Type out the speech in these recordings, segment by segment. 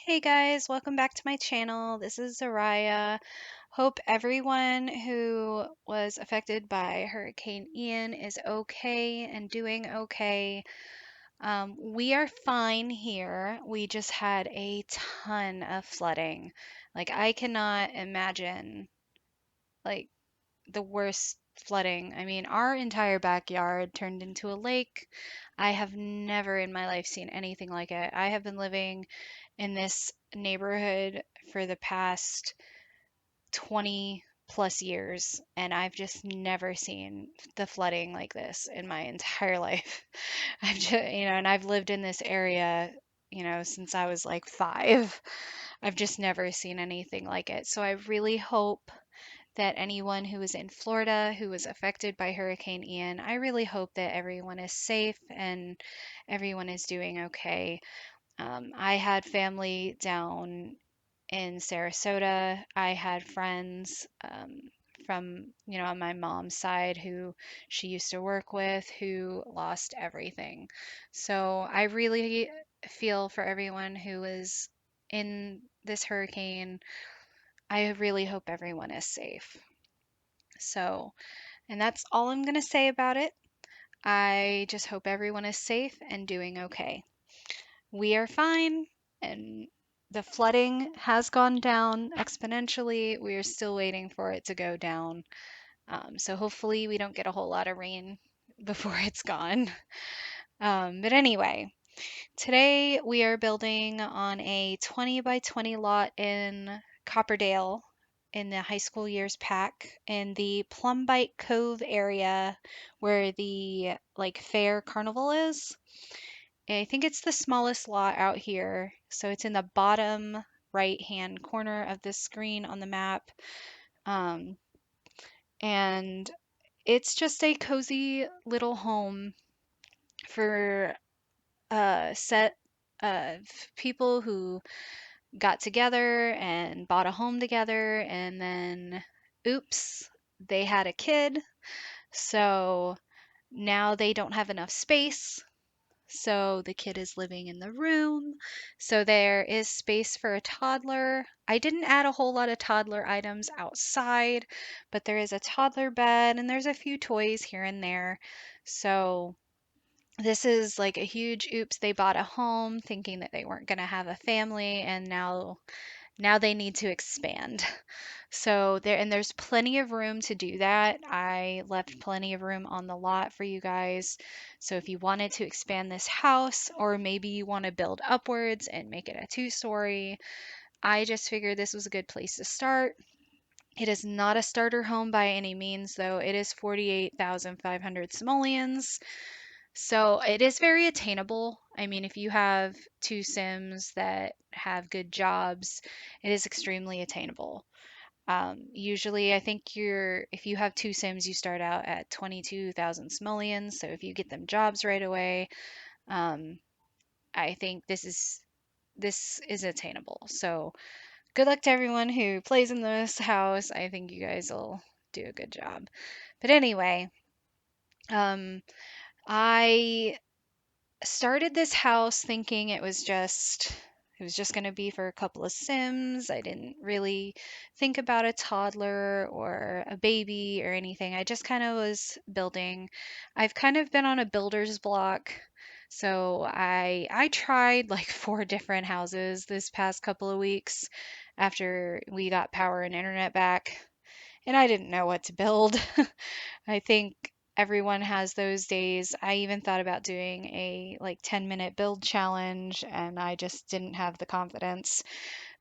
Hey guys, welcome back to my channel. This is Zaraya. Hope everyone who was affected by Hurricane Ian is okay and doing okay. We are fine here. We just had a ton of flooding. Like, I cannot imagine, like, the worst flooding. I mean, our entire backyard turned into a lake. I have never in my life seen anything like it. I have been living in this neighborhood for the past 20 plus years, and I've just never seen the flooding like this in my entire life. I've just, and I've lived in this area, since I was like 5. I've just never seen anything like it. So I really hope that anyone who is in Florida who was affected by Hurricane Ian, I really hope that everyone is safe and everyone is doing okay. I had family down in Sarasota. I had friends from, on my mom's side who she used to work with who lost everything. So I really feel for everyone who was in this hurricane. I really hope everyone is safe. So, and that's all I'm going to say about it. I just hope everyone is safe and doing okay. We are fine, and the flooding has gone down exponentially. We are still waiting for it to go down. So hopefully we don't get a whole lot of rain before it's gone. But anyway, today we are building on a 20 by 20 lot in Copperdale in the high school years pack in the Plumbite Cove area where the like fair carnival is. I think it's the smallest lot out here. So it's in the bottom right hand corner of the screen on the map. Um, and it's just a cozy little home for a set of people who got together and bought a home together. And then, oops, they had a kid. So now they don't have enough space. So the kid is living in the room. So there is space for a toddler. I didn't add a whole lot of toddler items outside, but there is a toddler bed and there's a few toys here and there. So this is like a huge oops. They bought a home thinking that they weren't going to have a family, and now they need to expand. So there's plenty of room to do that. I left plenty of room on the lot for you guys. So if you wanted to expand this house, or maybe you want to build upwards and make it a 2-story, I just figured this was a good place to start. It is not a starter home by any means, though. It is 48,500 simoleons. So it is very attainable. I mean, if you have two Sims that have good jobs, it is extremely attainable. Usually, I think if you have two Sims, you start out at 22,000 simoleons. So if you get them jobs right away, um, I think this is attainable. So good luck to everyone who plays in this house. I think you guys will do a good job. But anyway, um, I started this house thinking it was just going to be for a couple of Sims. I didn't really think about a toddler or a baby or anything. I just kind of was building. I've kind of been on a builder's block. So I tried like 4 different houses this past couple of weeks after we got power and internet back, and I didn't know what to build. I think everyone has those days. I even thought about doing a like 10-minute build challenge, and I just didn't have the confidence.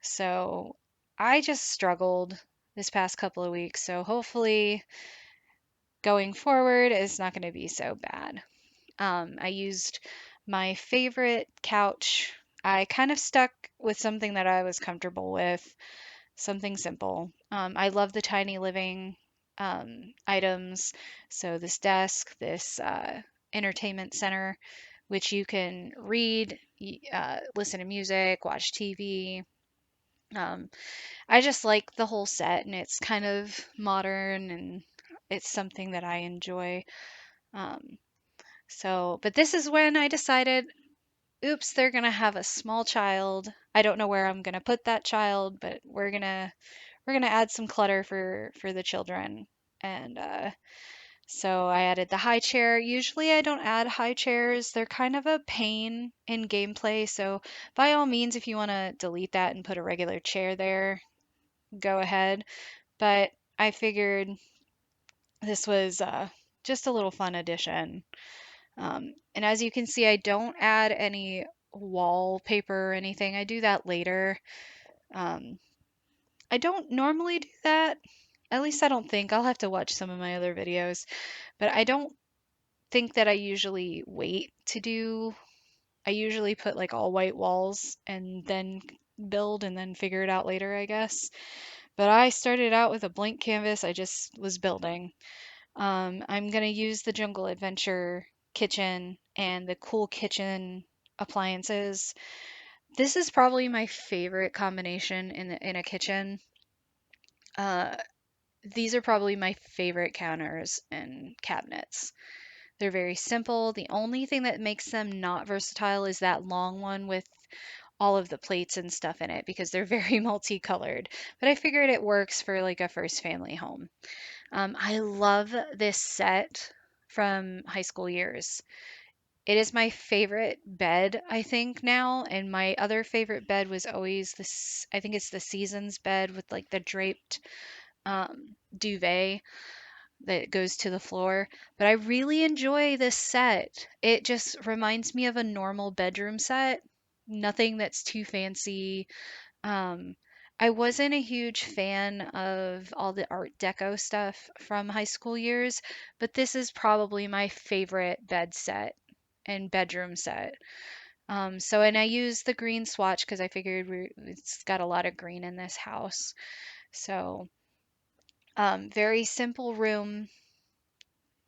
So I just struggled this past couple of weeks. So hopefully going forward it's not going to be so bad. I used my favorite couch. I kind of stuck with something that I was comfortable with, something simple. I love the tiny living items. So this desk, this entertainment center, which you can read, listen to music, watch TV. Um, I just like the whole set, and it's kind of modern, and it's something that I enjoy. Um, but this is when I decided oops, they're gonna have a small child. I don't know where I'm gonna put that child, but we're gonna add some clutter for the children. And so I added the high chair. Usually I don't add high chairs. They're kind of a pain in gameplay. So by all means, if you want to delete that and put a regular chair there, go ahead. But I figured this was just a little fun addition. And as you can see, I don't add any wallpaper or anything. I do that later. Um, I don't normally do that. At least I don't think. I'll have to watch some of my other videos. But I don't think that I usually wait to do. I usually put like all white walls and then build and then figure it out later, I guess. But I started out with a blank canvas. I just was building. I'm gonna use the Jungle Adventure kitchen and the Cool Kitchen appliances. This is probably my favorite combination in a kitchen. Uh, these are probably my favorite counters and cabinets. They're very simple. The only thing that makes them not versatile is that long one with all of the plates and stuff in it because they're very multicolored. But I figured it works for like a first family home. I love this set from high school years. It is my favorite bed, I think, now. And my other favorite bed was always this, I think it's the Seasons bed with like the draped duvet that goes to the floor. But I really enjoy this set. It just reminds me of a normal bedroom set. Nothing that's too fancy. Um, I wasn't a huge fan of all the Art Deco stuff from high school years, but this is probably my favorite bed set and bedroom set. And I use the green swatch because I figured it's got a lot of green in this house. So, very simple room,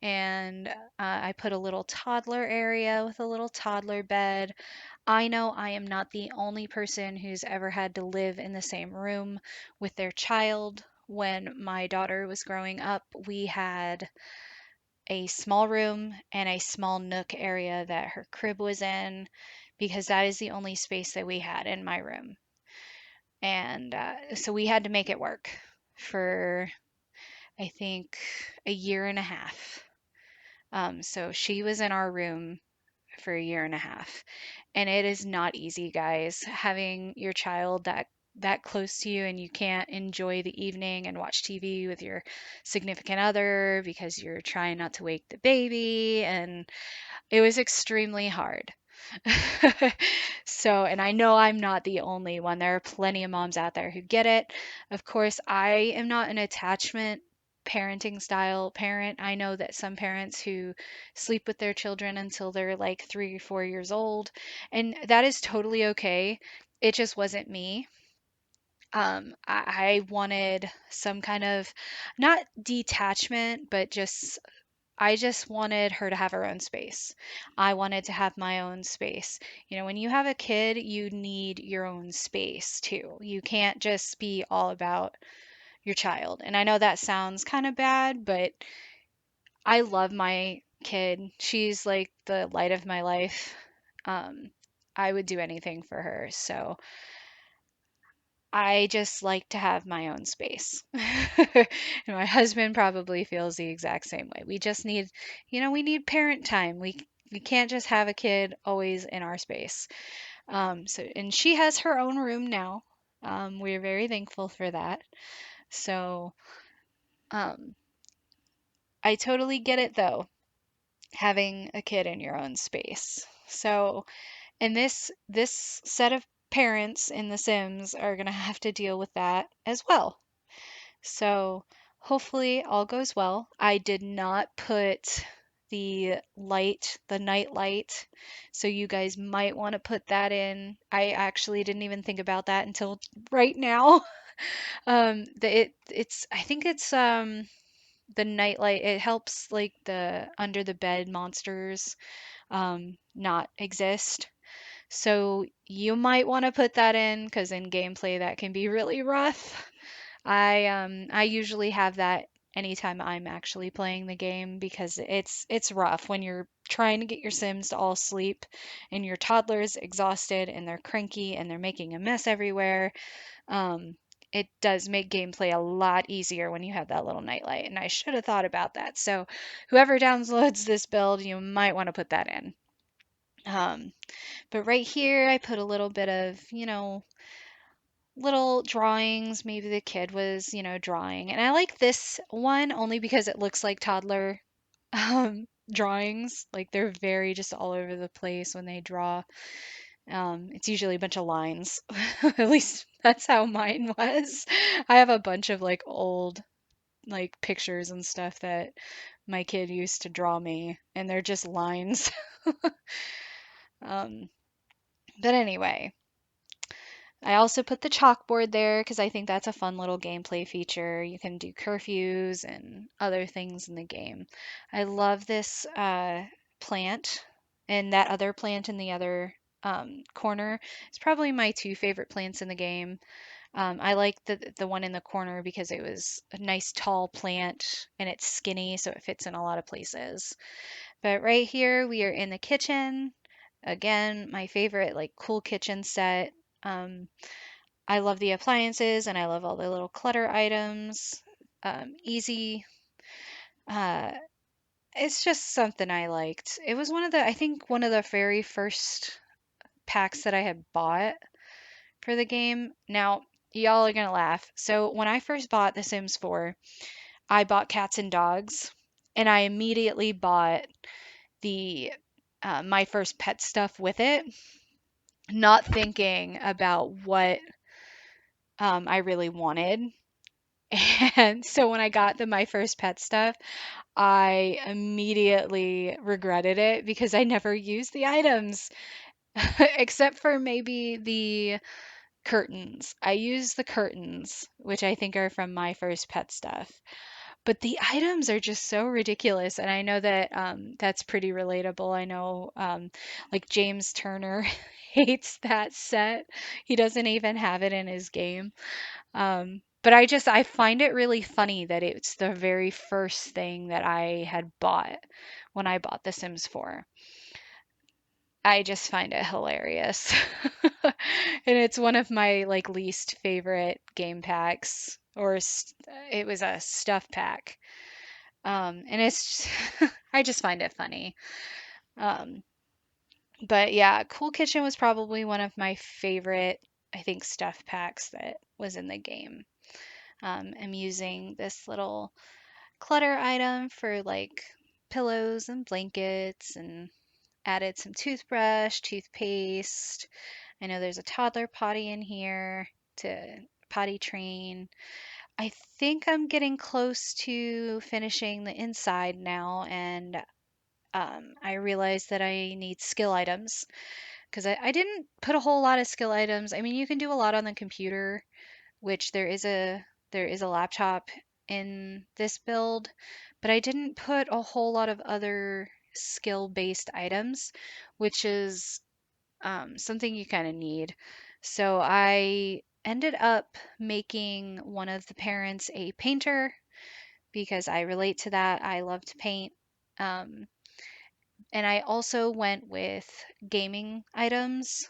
and I put a little toddler area with a little toddler bed. I know I am not the only person who's ever had to live in the same room with their child. When my daughter was growing up, we had a small room and a small nook area that her crib was in because that is the only space that we had in my room. And so we had to make it work for, I think, a year and a half. So she was in our room for a year and a half. And it is not easy, guys, having your child that close to you and you can't enjoy the evening and watch TV with your significant other because you're trying not to wake the baby, and it was extremely hard. So, and I know I'm not the only one. There are plenty of moms out there who get it. Of course, I am not an attachment parenting style parent. I know that some parents who sleep with their children until they're like 3 or 4 years old, and that is totally okay. It just wasn't me. I wanted some kind of not detachment, but just I just wanted her to have her own space. I wanted to have my own space. You know, when you have a kid, you need your own space too. You can't just be all about your child. And I know that sounds kind of bad, but I love my kid. She's like the light of my life. Um, I would do anything for her. So I just like to have my own space. And my husband probably feels the exact same way. We just need, we need parent time. We can't just have a kid always in our space. And she has her own room now. We're very thankful for that. So, um, I totally get it though, having a kid in your own space. So, and this set of parents in The Sims are gonna have to deal with that as well. So hopefully all goes well. I did not put the night light, so you guys might want to put that in. I actually didn't even think about that until right now. I think it's the night light. It helps like the under the bed monsters not exist. So you might want to put that in because in gameplay that can be really rough. I usually have that anytime I'm actually playing the game because it's rough when you're trying to get your Sims to all sleep and your toddler's exhausted and they're cranky and they're making a mess everywhere, um, it does make gameplay a lot easier when you have that little nightlight. And I should have thought about that. So whoever downloads this build, you might want to put that in. Um, but right here, I put a little bit of, little drawings. Maybe the kid was, drawing. And I like this one only because it looks like toddler drawings. Like they're very just all over the place when they draw. It's usually a bunch of lines. At least that's how mine was. I have a bunch of like old like pictures and stuff that my kid used to draw me, and they're just lines. Um, but anyway, I also put the chalkboard there because I think that's a fun little gameplay feature. You can do curfews and other things in the game. I love this plant, and that other plant in the other corner. It's probably my two favorite plants in the game. I like the one in the corner because it was a nice tall plant and it's skinny, so it fits in a lot of places. But right here we are in the kitchen. Again, my favorite like cool kitchen set. Um, I love the appliances and I love all the little clutter items. Easy. Uh, it's just something I liked. It was I think one of the very first packs that I had bought for the game. Now, y'all are gonna laugh. So when I first bought The Sims 4, I bought cats and dogs, and I immediately bought the my first pet stuff with it, not thinking about what I really wanted. And so when I got my first pet stuff, I immediately regretted it because I never used the items, except for maybe the curtains. I use the curtains, which I think are from my first pet stuff. But the items are just so ridiculous, and I know that that's pretty relatable. I know, like James Turner hates that set. He doesn't even have it in his game. But I find it really funny that it's the very first thing that I had bought when I bought The Sims 4. I just find it hilarious. And it's one of my like least favorite game packs it was a stuff pack. And it's I just find it funny. Um, but yeah, Cool Kitchen was probably one of my favorite, I think, stuff packs that was in the game. I'm using this little clutter item for like pillows and blankets and added some toothbrush, toothpaste. I know there's a toddler potty in here to potty train. I think I'm getting close to finishing the inside now, and I realized that I need skill items because I didn't put a whole lot of skill items. I mean, you can do a lot on the computer, which there is a laptop in this build, but I didn't put a whole lot of other skill-based items, which is something you kind of need. So I ended up making one of the parents a painter because I relate to that. I love to paint. Um, and I also went with gaming items.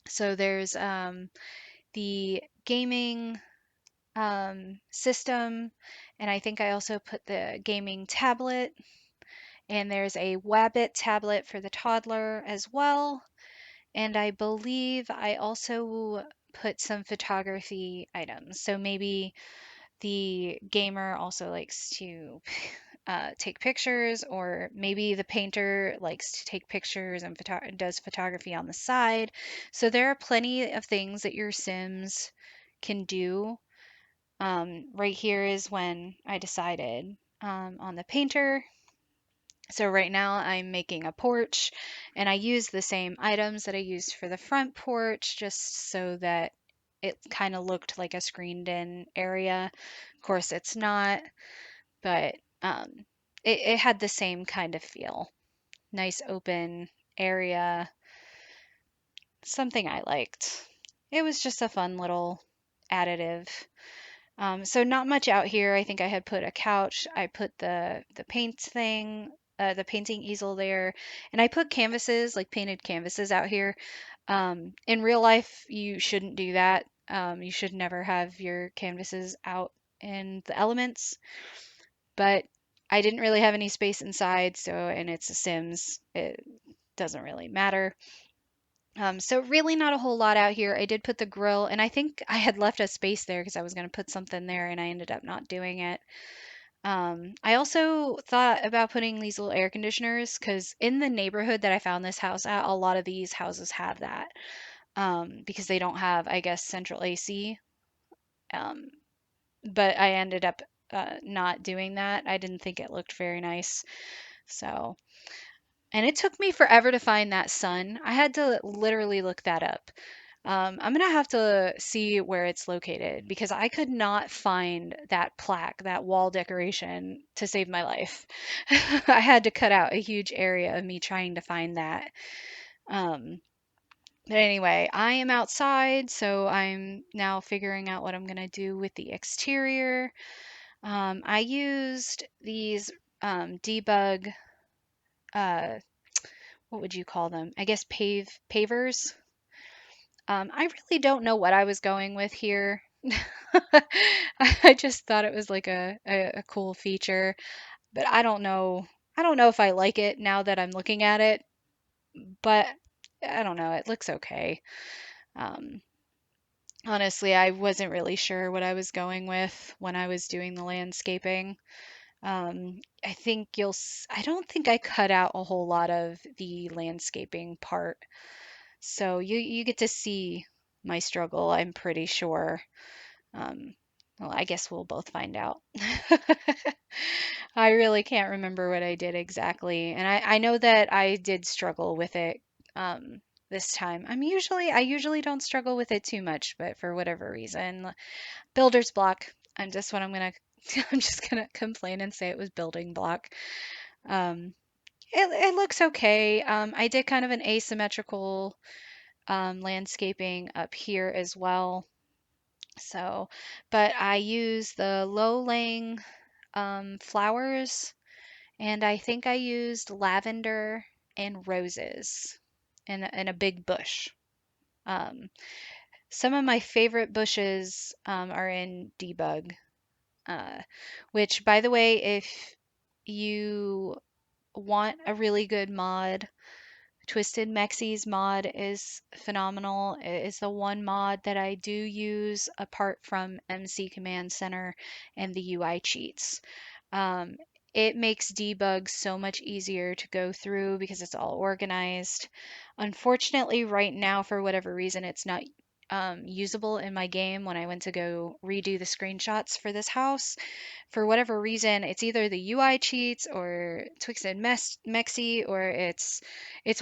So there's the gaming system, and I think I also put the gaming tablet, and there's a Wabbit tablet for the toddler as well. And I believe I also put some photography items. So maybe the gamer also likes to take pictures, or maybe the painter likes to take pictures and does photography on the side. So there are plenty of things that your Sims can do. Right here is when I decided on the painter. So right now I'm making a porch, and I use the same items that I used for the front porch just so that it kind of looked like a screened in area. Of course, it's not, but it had the same kind of feel. Nice open area, something I liked. It was just a fun little additive. So not much out here. I think I had put a couch. I put the paint thing. the painting easel there, and I put canvases, like painted canvases out here. In real life, you shouldn't do that. You should never have your canvases out in the elements, but I didn't really have any space inside, so, and it's a Sims, it doesn't really matter. So really not a whole lot out here. I did put the grill, and I think I had left a space there because I was going to put something there, and I ended up not doing it. I also thought about putting these little air conditioners because in the neighborhood that I found this house at, a lot of these houses have that because they don't have, I guess, central AC. Um, but I ended up not doing that. I didn't think it looked very nice. So, and it took me forever to find that sun. I had to literally look that up. I'm gonna have to see where it's located because I could not find that plaque, that wall decoration to save my life. I had to cut out a huge area of me trying to find that. Um, but anyway, I am outside, so I'm now figuring out what I'm gonna do with the exterior. I used these debug, uh, what would you call them? I guess pavers. I really don't know what I was going with here. I just thought it was like a cool feature, but I don't know. I don't know if I like it now that I'm looking at it, but I don't know. It looks okay. Um, Honestly, I wasn't really sure what I was going with when I was doing the landscaping. I think I don't think I cut out a whole lot of the landscaping part. So you get to see my struggle, I'm pretty sure. Um, well, I guess we'll both find out. I really can't remember what I did exactly, and I know that I did struggle with it this time. I usually don't struggle with it too much, but for whatever reason, builder's block. I'm just what I'm gonna I'm just gonna complain and say it was building block. Um, it looks okay. I did kind of an asymmetrical landscaping up here as well. So, but I use the low laying flowers, and I think I used lavender and roses and a big bush. Um, some of my favorite bushes are in Debug, uh, which, by the way, if you want a really good mod, Twisted Mexie's mod is phenomenal. It is the one mod that I do use apart from MC Command Center and the UI cheats. Um, it makes debug so much easier to go through because it's all organized. Unfortunately, right now, for whatever reason, it's not usable in my game when I went to go redo the screenshots for this house. For whatever reason, it's either the UI cheats or Twisted Mexi, or it's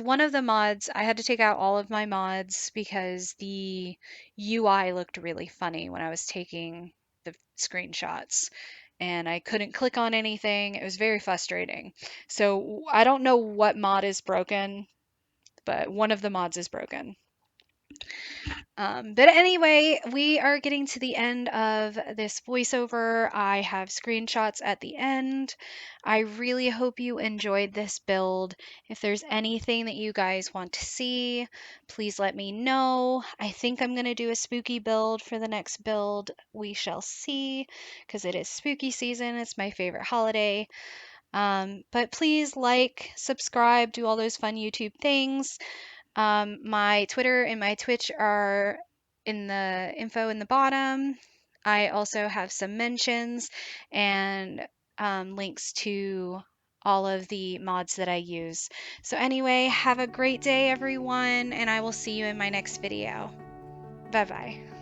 one of the mods. I had to take out all of my mods because the UI looked really funny when I was taking the screenshots and I couldn't click on anything. It was very frustrating. So I don't know what mod is broken, but one of the mods is broken. But anyway, we are getting to the end of this voiceover. I have screenshots at the end. I really hope you enjoyed this build. If there's anything that you guys want to see, please let me know. I think I'm going to do a spooky build for the next build. We shall see, because it is spooky season. It's my favorite holiday. But please like, subscribe, do all those fun YouTube things. My Twitter and my Twitch are in the info in the bottom. I also have some mentions and links to all of the mods that I use. So anyway, have a great day, everyone, and I will see you in my next video. Bye bye.